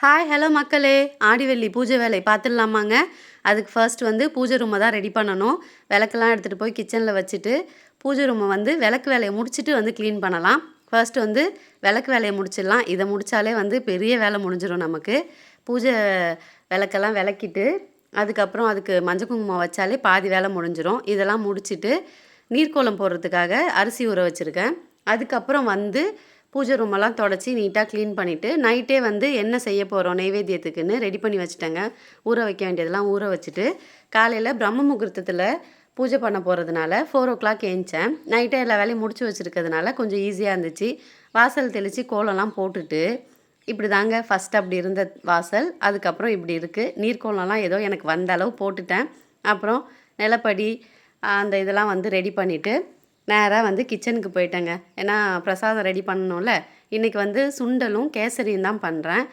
Hi hello மக்களே, ஆடிவெள்ளி பூஜை வேலை பார்த்துடலாமாங்க. அதுக்கு ஃபர்ஸ்ட் வந்து பூஜை ரூமை தான் ரெடி பண்ணணும். விளக்கெல்லாம் எடுத்துகிட்டு போய் கிச்சனில் வச்சுட்டு பூஜை ரூமை வந்து விளக்கு வேலையை முடிச்சுட்டு வந்து க்ளீன் பண்ணலாம். ஃபர்ஸ்ட் வந்து விளக்கு வேலையை முடிச்சிடலாம். இதை முடித்தாலே வந்து பெரிய வேலை முடிஞ்சிடும் நமக்கு. பூஜை விளக்கெல்லாம் விளக்கிட்டு அதுக்கப்புறம் அதுக்கு மஞ்சள் குங்குமம் வச்சாலே பாதி வேலை முடிஞ்சிடும். இதெல்லாம் முடிச்சுட்டு நீர்க்கோலம் போடுறதுக்காக அரிசி ஊற வச்சுருக்கேன். அதுக்கப்புறம் வந்து பூஜை ரூமெல்லாம் தொடச்சி நீட்டாக க்ளீன் பண்ணிவிட்டு நைட்டே வந்து என்ன செய்ய போகிறோம் நெய்வேத்தியத்துக்குன்னு ரெடி பண்ணி வச்சுட்டேங்க. ஊற வைக்க வேண்டியதெல்லாம் ஊற வச்சுட்டு காலையில் பிரம்ம முகூர்த்தத்தில் பூஜை பண்ண போகிறதுனால 4:00 ஏந்திச்சேன். நைட்டே எல்லா வேலையும் முடிச்சு வச்சுருக்கிறதுனால கொஞ்சம் ஈஸியாக இருந்துச்சு. வாசல் தெளித்து கோலம்லாம் போட்டுட்டு இப்படி தாங்க ஃபஸ்ட் அப்படி இருந்த வாசல். அதுக்கப்புறம் இப்படி இருக்குது. நீர்க்கோலம்லாம் ஏதோ எனக்கு வந்த அளவு போட்டுட்டேன். அப்புறம் நிலப்படி அந்த இதெல்லாம் வந்து ரெடி பண்ணிவிட்டு நேராக வந்து கிச்சனுக்கு போயிட்டேங்க. ஏன்னா பிரசாதம் ரெடி பண்ணணும்ல. இன்றைக்கி வந்து சுண்டலும் கேசரியும் தான் பண்ணுறேன்.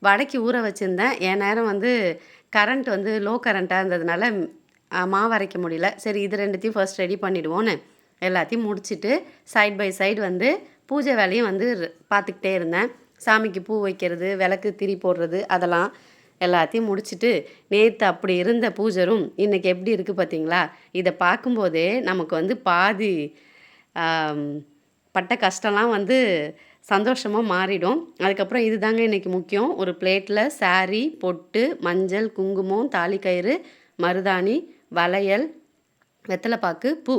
வடைக்கு ஊற வச்சுருந்தேன். என் நேரம் வந்து கரண்ட் வந்து லோ கரண்ட்டாக இருந்ததுனால மாவு அரைக்க முடியல. சரி இது ரெண்டுத்தையும் ஃபர்ஸ்ட் ரெடி பண்ணிவிடுவோன்னு எல்லாத்தையும் முடிச்சுட்டு சைட் பை சைடு வந்து பூஜை வேலையும் வந்து பார்த்துக்கிட்டே இருந்தேன். சாமிக்கு பூ வைக்கிறது, விளக்கு திரி போடுறது, அதெல்லாம் எல்லாத்தையும் முடிச்சுட்டு நேற்று அப்படி இருந்த பூஜை ரூம் இன்றைக்கி எப்படி இருக்குது பார்த்தீங்களா? இதை பார்க்கும்போதே நமக்கு வந்து பாதி பட்ட கஷ்டம்லாம் வந்து சந்தோஷமாக மாறிடும். அதுக்கப்புறம் இது தாங்க இன்றைக்கி முக்கியம். ஒரு பிளேட்டில் சாரி, பொட்டு, மஞ்சள், குங்குமம், தாலிக்கயிறு, மருதாணி, வளையல், வெத்தலைப்பாக்கு, பூ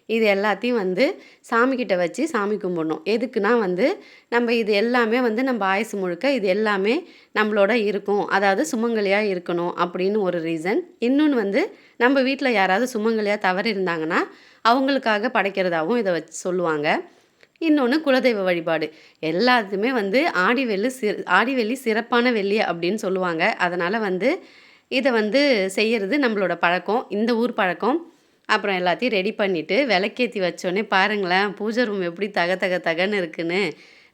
இது எல்லாத்தையும் வந்து சாமிக்கிட்ட வச்சு சாமி கும்பிடணும். எதுக்குன்னா வந்து நம்ம இது எல்லாமே வந்து நம்ம ஆயுசு முழுக்க இது எல்லாமே நம்மளோட இருக்கும். அதாவது சுமங்கலியாக இருக்கணும் அப்படின்னு ஒரு ரீசன். இன்னொன்று வந்து நம்ம வீட்டில் யாராவது சுமங்கலியாக தவறி இருந்தாங்கன்னா அவங்களுக்காக படைக்கிறதாகவும் இதை வச்சு சொல்லுவாங்க. இன்னொன்று குலதெய்வ வழிபாடு. எல்லாத்துமே வந்து ஆடிவெள்ளி சிறப்பான வெள்ளி அப்படின்னு சொல்லுவாங்க. அதனால் வந்து இதை வந்து செய்கிறது நம்மளோட பழக்கம், இந்த ஊர் பழக்கம். அப்புறம் எல்லாத்தையும் ரெடி பண்ணிவிட்டு விளக்கேற்றி வச்சோடனே பாருங்களேன் பூஜை ரூம் எப்படி தகன்னு இருக்குன்னு.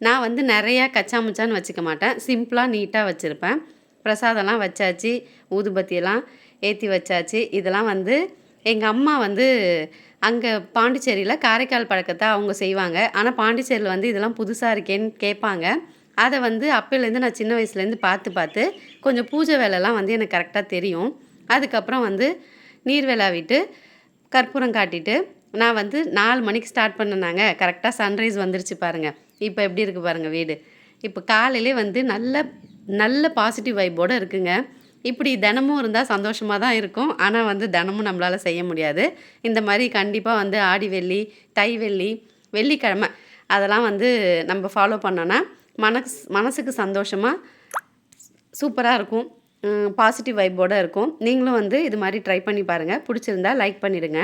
நான் வந்து நிறையா கச்சாமுச்சான்னு வச்சுக்க மாட்டேன். சிம்பிளாக நீட்டாக வச்சுருப்பேன். பிரசாதம்லாம் வச்சாச்சு, ஊதுபத்தியெல்லாம் ஏற்றி வச்சாச்சு. இதெல்லாம் வந்து எங்கள் அம்மா வந்து அங்கே பாண்டிச்சேரியில் காரைக்கால் பழக்கத்தை அவங்க செய்வாங்க. ஆனால் பாண்டிச்சேரியில் வந்து இதெல்லாம் புதுசாக இருக்கேன்னு கேட்பாங்க. அதை வந்து அப்போலேருந்து நான் சின்ன வயசுலேருந்து பார்த்து கொஞ்சம் பூஜை வேலைலாம் வந்து எனக்கு கரெக்டாக தெரியும். அதுக்கப்புறம் வந்து நீர் விளாவிட்டு கற்பூரம் காட்டிட்டு நான் வந்து 4 மணிக்கு ஸ்டார்ட் பண்ணேனாங்க. கரெக்டாக சன்ரைஸ் வந்துருச்சு பாருங்கள். இப்போ எப்படி இருக்குது பாருங்கள் வீடு. இப்போ காலையிலே வந்து நல்ல பாசிட்டிவ் வைப்போடு இருக்குங்க. இப்படி தினமும் இருந்தால் சந்தோஷமாக தான் இருக்கும். ஆனால் வந்து தினமும் நம்மளால் செய்ய முடியாது. இந்த மாதிரி கண்டிப்பாக வந்து ஆடிவெள்ளி, தைவெள்ளி, வெள்ளிக்கிழமை அதெல்லாம் வந்து நம்ம ஃபாலோ பண்ணோன்னா மனசுக்கு சந்தோஷமாக சூப்பராக இருக்கும். பாசிட்டிவ் வைப்போடு இருக்கும். நீங்களும் வந்து இது மாதிரி ட்ரை பண்ணி பாருங்கள். பிடிச்சிருந்தா லைக் பண்ணிவிடுங்க.